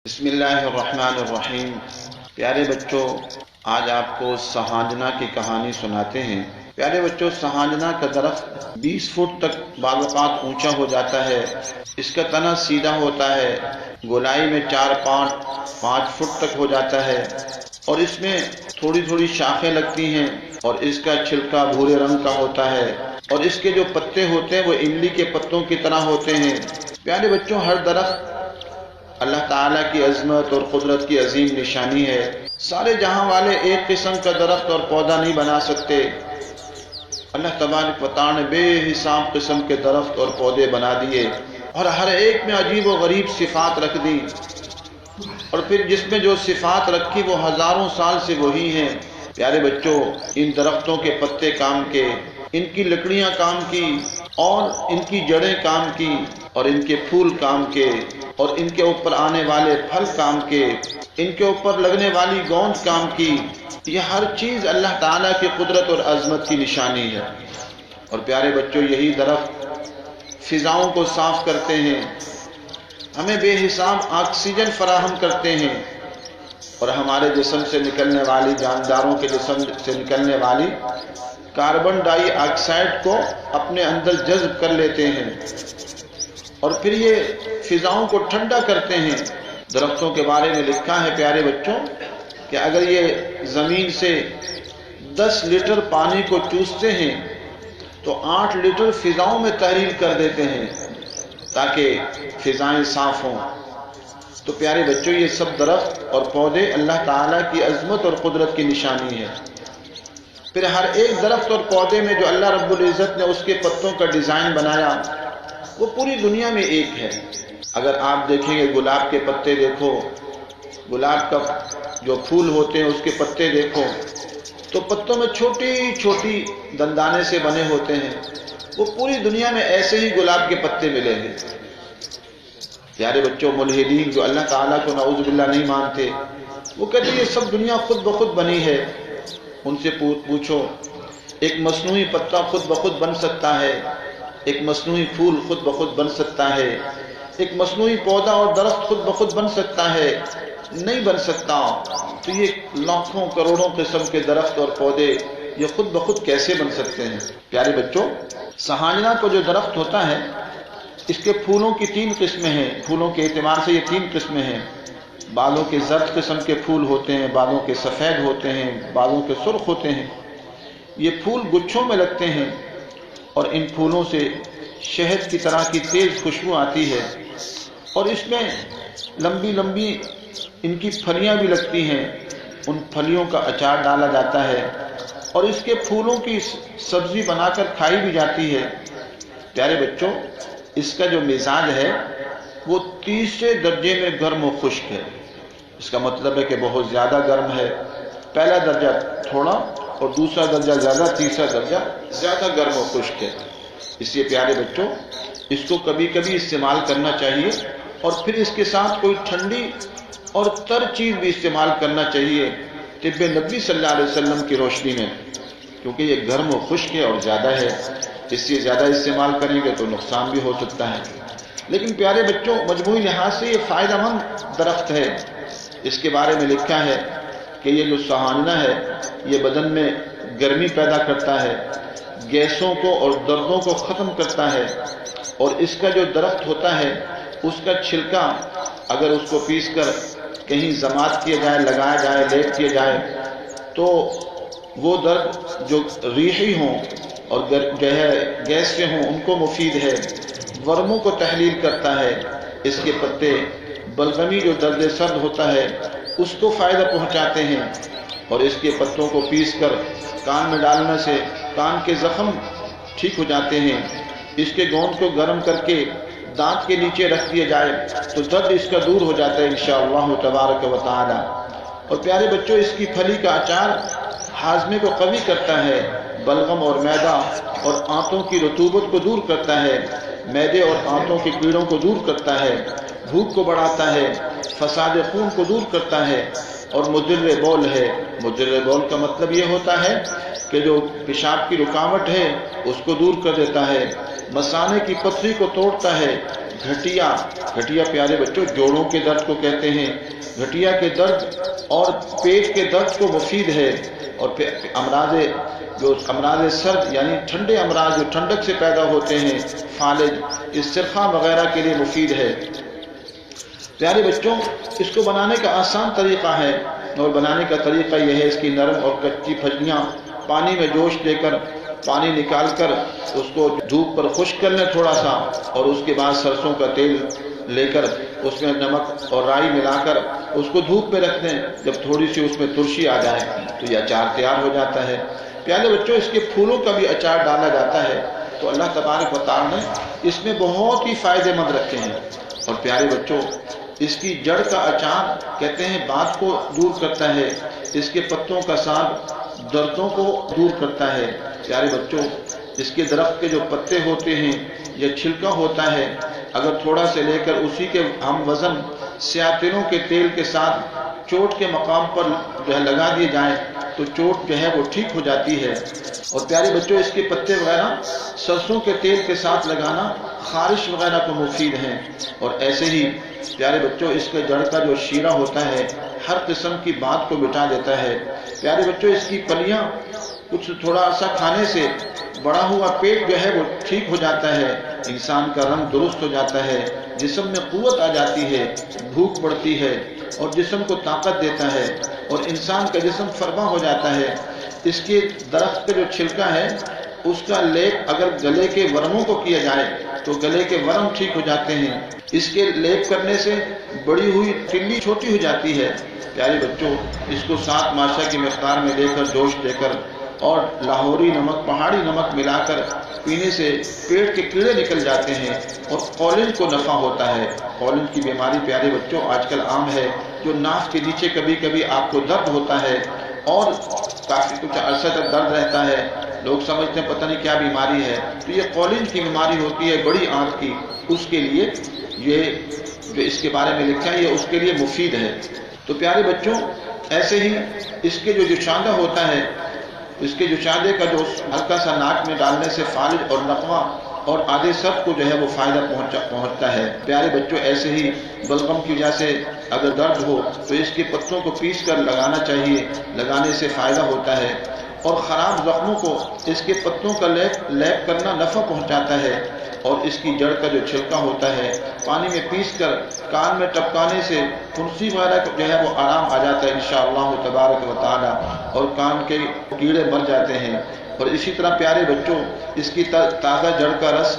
بسم اللہ الرحمن الرحیم۔ پیارے بچوں، آج آپ کو سہانجنا کی کہانی سناتے ہیں۔ پیارے بچوں، سہانجنا کا درخت 20 فٹ تک بعض اوقات اونچا ہو جاتا ہے۔ اس کا تنا سیدھا ہوتا ہے، گولائی میں 4-5 فٹ تک ہو جاتا ہے، اور اس میں تھوڑی تھوڑی شاخیں لگتی ہیں، اور اس کا چھلکا بھورے رنگ کا ہوتا ہے، اور اس کے جو پتے ہوتے ہیں وہ املی کے پتوں کی طرح ہوتے ہیں۔ پیارے بچوں، ہر درخت اللہ تعالیٰ کی عظمت اور قدرت کی عظیم نشانی ہے۔ سارے جہاں والے ایک قسم کا درخت اور پودا نہیں بنا سکتے۔ اللہ تبارک و تعالیٰ نے بے حساب قسم کے درخت اور پودے بنا دیے، اور ہر ایک میں عجیب و غریب صفات رکھ دی، اور پھر جس میں جو صفات رکھی وہ ہزاروں سال سے وہی ہیں۔ پیارے بچوں، ان درختوں کے پتے کام کے، ان کی لکڑیاں کام کی، اور ان کی جڑیں کام کی، اور ان کے پھول کام کے، اور ان کے اوپر آنے والے پھل کام کے، ان کے اوپر لگنے والی گوند کام کی۔ یہ ہر چیز اللہ تعالیٰ کی قدرت اور عظمت کی نشانی ہے۔ اور پیارے بچوں، یہی درخت فضاؤں کو صاف کرتے ہیں، ہمیں بے حساب آکسیجن فراہم کرتے ہیں، اور ہمارے جسم سے نکلنے والی، جانداروں کے جسم سے نکلنے والی کاربن ڈائی آکسائڈ کو اپنے اندر جذب کر لیتے ہیں، اور پھر یہ فضاؤں کو ٹھنڈا کرتے ہیں۔ درختوں کے بارے میں لکھا ہے پیارے بچوں کہ اگر یہ زمین سے 10 لیٹر پانی کو چوستے ہیں تو 8 لیٹر فضاؤں میں تحلیل کر دیتے ہیں تاکہ فضائیں صاف ہوں۔ تو پیارے بچوں، یہ سب درخت اور پودے اللہ تعالیٰ کی عظمت اور قدرت کی نشانی ہے۔ پھر ہر ایک درخت اور پودے میں جو اللہ رب العزت نے اس کے پتوں کا ڈیزائن بنایا وہ پوری دنیا میں ایک ہے۔ اگر آپ دیکھیں گے، گلاب کے پتے دیکھو، گلاب کا جو پھول ہوتے ہیں اس کے پتے دیکھو، تو پتوں میں چھوٹی چھوٹی دندانے سے بنے ہوتے ہیں۔ وہ پوری دنیا میں ایسے ہی گلاب کے پتے ملیں گے۔ پیارے بچوں، ملحدین جو اللہ تعالیٰ کو نعوذ باللہ نہیں مانتے، وہ کہتے ہیں یہ سب دنیا خود بخود بنی ہے۔ ان سے پوچھو، ایک مصنوعی پتا خود بخود بن سکتا ہے؟ ایک مصنوعی پھول خود بخود بن سکتا ہے؟ ایک مصنوعی پودا اور درخت خود بخود بن سکتا ہے؟ نہیں بن سکتا۔ تو یہ لاکھوں کروڑوں قسم کے درخت اور پودے یہ خود بخود کیسے بن سکتے ہیں؟ پیارے بچوں، سہانجنا کو جو درخت ہوتا ہے اس کے پھولوں کی 3 قسمیں ہیں۔ پھولوں کے اعتبار سے یہ 3 قسمیں ہیں۔ بعضوں کے زرد قسم کے پھول ہوتے ہیں، بعضوں کے سفید ہوتے ہیں، بعضوں کے سرخ ہوتے ہیں۔ یہ پھول گچھوں میں لگتے ہیں، اور ان پھولوں سے شہد کی طرح کی تیز خوشبو آتی ہے، اور اس میں لمبی لمبی ان کی پھلیاں بھی لگتی ہیں۔ ان پھلیوں کا اچار ڈالا جاتا ہے، اور اس کے پھولوں کی سبزی بنا کر کھائی بھی جاتی ہے۔ پیارے بچوں، اس کا جو مزاج ہے وہ 30 درجے میں گرم و خشک ہے۔ اس کا مطلب ہے کہ بہت زیادہ گرم ہے، پہلا درجہ تھوڑا، اور دوسرا درجہ زیادہ، تیسرا درجہ زیادہ گرم و خشک ہے۔ اس لیے پیارے بچوں، اس کو کبھی کبھی استعمال کرنا چاہیے، اور پھر اس کے ساتھ کوئی ٹھنڈی اور تر چیز بھی استعمال کرنا چاہیے طب نبوی صلی اللہ علیہ وسلم کی روشنی میں، کیونکہ یہ گرم و خشک ہے اور زیادہ ہے۔ اس سے زیادہ استعمال کریں گے تو نقصان بھی ہو سکتا ہے۔ لیکن پیارے بچوں، مجموعی لحاظ سے یہ فائدہ مند درخت ہے۔ اس کے بارے میں لکھا ہے کہ یہ جو سہانجنا ہے یہ بدن میں گرمی پیدا کرتا ہے، گیسوں کو اور دردوں کو ختم کرتا ہے، اور اس کا جو درخت ہوتا ہے اس کا چھلکا اگر اس کو پیس کر کہیں ضماد کیا جائے، لگایا جائے، لیپ کیا جائے، تو وہ درد جو ریحی ہوں اور جو ہے گیس کے ہوں ان کو مفید ہے۔ ورموں کو تحلیل کرتا ہے۔ اس کے پتے بلغمی جو درد سرد ہوتا ہے اس کو فائدہ پہنچاتے ہیں، اور اس کے پتوں کو پیس کر کان میں ڈالنے سے کان کے زخم ٹھیک ہو جاتے ہیں۔ اس کے گوند کو گرم کر کے دانت کے نیچے رکھ دیا جائے تو درد اس کا دور ہو جاتا ہے انشاءاللہ تبارک و تعالی۔ اور پیارے بچوں، اس کی پھلی کا اچار ہاضمے کو قوی کرتا ہے، بلغم اور معدہ اور آنتوں کی رطوبت کو دور کرتا ہے، معدے اور آنتوں کے کیڑوں کو دور کرتا ہے، بھوک کو بڑھاتا ہے، فساد خون کو دور کرتا ہے، اور مدر بول ہے۔ مدر بول کا مطلب یہ ہوتا ہے کہ جو پیشاب کی رکاوٹ ہے اس کو دور کر دیتا ہے، مثانے کی پتھری کو توڑتا ہے، گھٹیا، گھٹیا پیارے بچوں جوڑوں کے درد کو کہتے ہیں، گھٹیا کے درد اور پیٹ کے درد کو مفید ہے، اور امراض سرد یعنی ٹھنڈے امراض جو ٹھنڈک سے پیدا ہوتے ہیں، فالج، استرخاء وغیرہ کے لیے مفید ہے۔ پیارے بچوں اس کو بنانے کا آسان طریقہ ہے، اور بنانے کا طریقہ یہ ہے، اس کی نرم اور کچی پھلیاں پانی میں جوش دے کر، پانی نکال کر اس کو دھوپ پر خشک کر لیں تھوڑا سا، اور اس کے بعد سرسوں کا تیل لے کر اس میں نمک اور رائی ملا کر اس کو دھوپ پہ رکھ دیں، جب تھوڑی سی اس میں ترشی آ جائے تو یہ اچار تیار ہو جاتا ہے۔ پیارے بچوں اس کے پھولوں کا بھی اچار ڈالا جاتا ہے، تو اللہ تبارک و تعالی نے اس میں بہت ہی فائدے مند رکھے ہیں۔ اور پیارے بچوں اس کی جڑ کا اچار کہتے ہیں بات کو دور کرتا ہے، اس کے پتوں کا ساگ دردوں کو دور کرتا ہے۔ پیارے بچوں اس کے درخت کے جو پتے ہوتے ہیں یا چھلکا ہوتا ہے، اگر تھوڑا سے لے کر اسی کے ہم وزن سیاتینوں کے تیل کے ساتھ چوٹ کے مقام پر جو ہے لگا دیے جائیں تو چوٹ جو ہے وہ ٹھیک ہو جاتی ہے۔ اور پیارے بچوں اس کے پتے وغیرہ سرسوں کے تیل کے ساتھ لگانا خارش وغیرہ کو مفید ہیں۔ اور ایسے ہی پیارے بچوں اس کے جڑ کا جو شیرہ ہوتا ہے ہر قسم کی بات کو مٹا دیتا ہے۔ پیارے بچوں اس کی پلیاں کچھ تھوڑا سا کھانے سے بڑا ہوا پیٹ جو ہے وہ ٹھیک ہو جاتا ہے، انسان کا رنگ درست ہو جاتا ہے، جسم میں قوت آ جاتی ہے، بھوک بڑھتی ہے اور جسم کو طاقت دیتا ہے، اور انسان کا جسم فرما ہو جاتا ہے۔ اس کے درخت کا جو چھلکا ہے اس کا لیپ اگر گلے کے ورموں کو کیا جائے تو گلے کے ورم ٹھیک ہو جاتے ہیں۔ اس کے لیپ کرنے سے بڑی ہوئی تلی چھوٹی ہو جاتی ہے۔ پیارے بچوں اس کو 7 ماشا کی مقدار میں لے کر جوش دے کر اور لاہوری نمک، پہاڑی نمک ملا کر پینے سے پیٹ کے کیڑے نکل جاتے ہیں اور قولن کو نفع ہوتا ہے۔ قولن کی بیماری پیارے بچوں آج کل عام ہے، جو ناف کے نیچے کبھی کبھی آپ کو درد ہوتا ہے اور کافی کچھ عرصہ تک درد رہتا ہے، لوگ سمجھتے ہیں پتہ نہیں کیا بیماری ہے، تو یہ قولن کی بیماری ہوتی ہے، بڑی آنت کی۔ اس کے لیے یہ جو اس کے بارے میں لکھا ہے یہ اس کے لیے مفید ہے۔ تو پیارے بچوں ایسے ہی اس کے جو جوشاندہ ہوتا ہے، اس کے جوشاندے کا جو ہلکا سا ناک میں ڈالنے سے فالج اور نقوہ اور آدھے سب کو جو ہے وہ فائدہ پہنچتا ہے۔ پیارے بچوں ایسے ہی بلغم کی وجہ سے اگر درد ہو تو اس کے پتوں کو پیس کر لگانا چاہیے، لگانے سے فائدہ ہوتا ہے۔ اور خراب زخموں کو اس کے پتوں کا لیپ کرنا نفع پہنچاتا ہے۔ اور اس کی جڑ کا جو چھلکا ہوتا ہے پانی میں پیس کر کان میں ٹپکانے سے پھنسی وغیرہ جو ہے وہ آرام آ جاتا ہے انشاءاللہ تبارک و تعالی، اور کان کے کیڑے مر جاتے ہیں۔ اور اسی طرح پیارے بچوں اس کی تازہ جڑ کا رس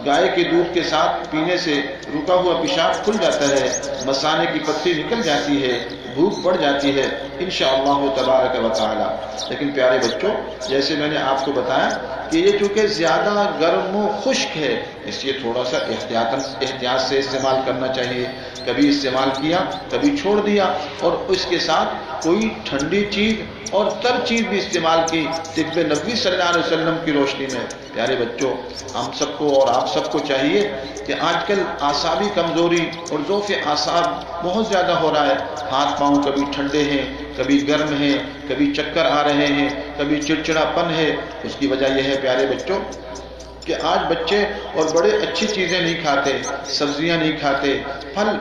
گائے کے دودھ کے ساتھ پینے سے رکا ہوا پیشاب کھل جاتا ہے، مثانے کی پتھی نکل جاتی ہے، بھوک بڑھ جاتی ہے انشاءاللہ تبارک و تعالی۔ لیکن پیارے بچوں جیسے میں نے آپ کو بتایا کہ یہ چونکہ زیادہ گرم و خشک ہے، اس لیے تھوڑا سا احتیاط سے استعمال کرنا چاہیے۔ کبھی استعمال کیا کبھی چھوڑ دیا، اور اس کے ساتھ کوئی ٹھنڈی چیز اور تر چیز بھی استعمال کی طب نبوی صلی اللہ علیہ وسلم کی روشنی میں۔ پیارے بچوں ہم سب کو اور آپ سب کو چاہیے کہ آج کل اعصابی کمزوری اور ضعف اعصاب بہت زیادہ ہو رہا ہے، ہاتھ پاؤں کبھی ٹھنڈے ہیں کبھی گرم ہیں، کبھی چکر آ رہے ہیں، کبھی چڑچڑا پن ہے۔ اس کی وجہ یہ ہے پیارے بچوں کہ آج بچے اور بڑے اچھی چیزیں نہیں کھاتے، سبزیاں نہیں کھاتے، پھل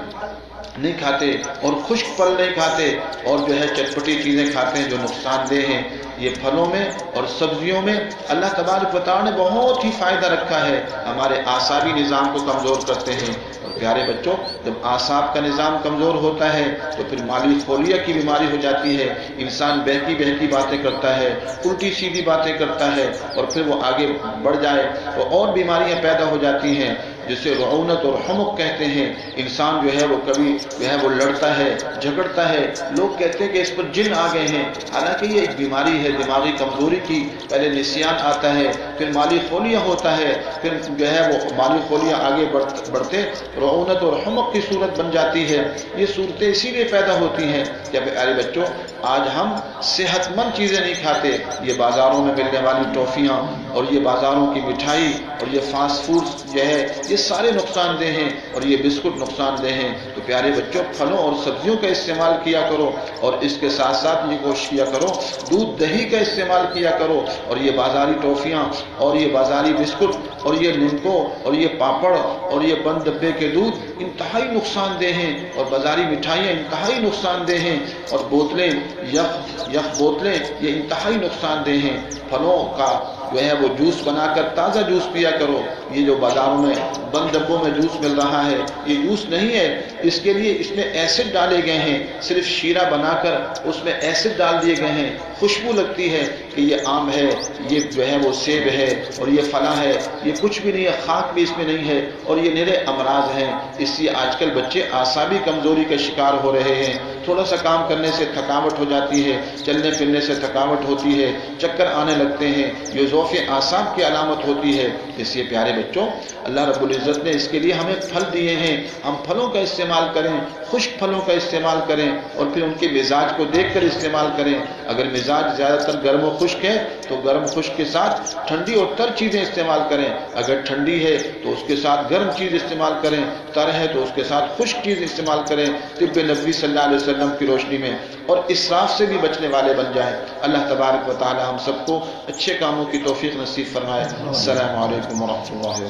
نہیں کھاتے اور خشک پھل نہیں کھاتے، اور جو ہے چٹپٹی چیزیں کھاتے ہیں جو نقصان دہ ہیں۔ یہ پھلوں میں اور سبزیوں میں اللہ تبارک و تعالی نے بہت ہی فائدہ رکھا ہے، ہمارے اعصابی نظام کو کمزور کرتے ہیں۔ اور پیارے بچوں جب اعصاب کا نظام کمزور ہوتا ہے تو پھر مالی خوریہ کی بیماری ہو جاتی ہے، انسان بہتی باتیں کرتا ہے، الٹی سیدھی باتیں کرتا ہے، اور پھر وہ آگے بڑھ جائے تو اور بیماریاں پیدا ہو جاتی ہیں جسے رعونت اور حمق کہتے ہیں۔ انسان جو ہے وہ کبھی جو ہے وہ لڑتا ہے، جھگڑتا ہے، لوگ کہتے ہیں کہ اس پر جن آ گئے ہیں، حالانکہ یہ ایک بیماری ہے دماغی کمزوری کی۔ پہلے نسیان آتا ہے، پھر مالی خولیہ ہوتا ہے، پھر جو ہے وہ مالی خولیہ آگے بڑھتے رعونت اور حمق کی صورت بن جاتی ہے۔ یہ صورتیں اسی لیے پیدا ہوتی ہیں کہ پیارے بچوں آج ہم صحت مند چیزیں نہیں کھاتے، یہ بازاروں میں ملنے والی ٹافیاں اور یہ بازاروں کی مٹھائی اور یہ فاسٹ فوڈ جو ہے یہ سارے نقصان دہ ہیں، اور یہ بسکٹ نقصان دہ ہیں۔ تو پیارے بچوں پھلوں اور سبزیوں کا استعمال کیا کرو، اور اس کے ساتھ ساتھ یہ کوشش کیا کرو دودھ دہی کا استعمال کیا کرو، اور یہ بازاری ٹافیاں اور یہ بازاری بسکٹ اور یہ نمکو اور یہ پاپڑ اور یہ بند ڈبے کے دودھ انتہائی نقصان دہ ہیں، اور بازاری مٹھائیاں انتہائی نقصان دہ ہیں، اور بوتلیں یخ بوتلیں یہ انتہائی نقصان دہ ہیں۔ پھلوں کا جو ہے وہ جوس بنا کر تازہ جوس پیا کرو۔ یہ جو بازاروں میں بند ڈبوں میں جوس مل رہا ہے یہ جوس نہیں ہے، اس کے لیے اس میں ایسڈ ڈالے گئے ہیں، صرف شیرہ بنا کر اس میں ایسڈ ڈال دیے گئے ہیں، خوشبو لگتی ہے کہ یہ آم ہے، یہ جو ہے وہ سیب ہے اور یہ فلاں ہے، یہ کچھ بھی نہیں ہے، خاک بھی اس میں نہیں ہے، اور یہ نرے امراض ہیں۔ اس لیے آج کل بچے اعصابی کمزوری کا شکار ہو رہے ہیں، تھوڑا سا کام کرنے سے تھکاوٹ ہو جاتی ہے، چلنے پھرنے سے تھکاوٹ ہوتی ہے، چکر آنے لگتے ہیں، یہ ضعف اعصاب کی علامت ہوتی ہے۔ اس لیے پیارے بچوں، اللہ رب العزت نے اس کے لیے ہمیں پھل دیے ہیں، ہم پھلوں کا استعمال کریں، خشک پھلوں کا استعمال کریں، اور پھر ان کے مزاج کو دیکھ کر استعمال کریں۔ اگر مزاج زیادہ تر گرم و خشک ہے تو گرم خشک کے ساتھ ٹھنڈی اور تر چیزیں استعمال کریں، اگر ٹھنڈی ہے تو اس کے ساتھ گرم چیز استعمال کریں، تر ہے تو اس کے ساتھ خشک چیز استعمال کریں، طب نبوی صلی اللہ علیہ وسلم کی روشنی میں، اور اسراف سے بھی بچنے والے بن جائیں۔ اللہ تبارک و تعالی ہم سب کو اچھے کاموں کی توفیق نصیب فرمائے۔ السلام علیکم ورحمۃ اللہ۔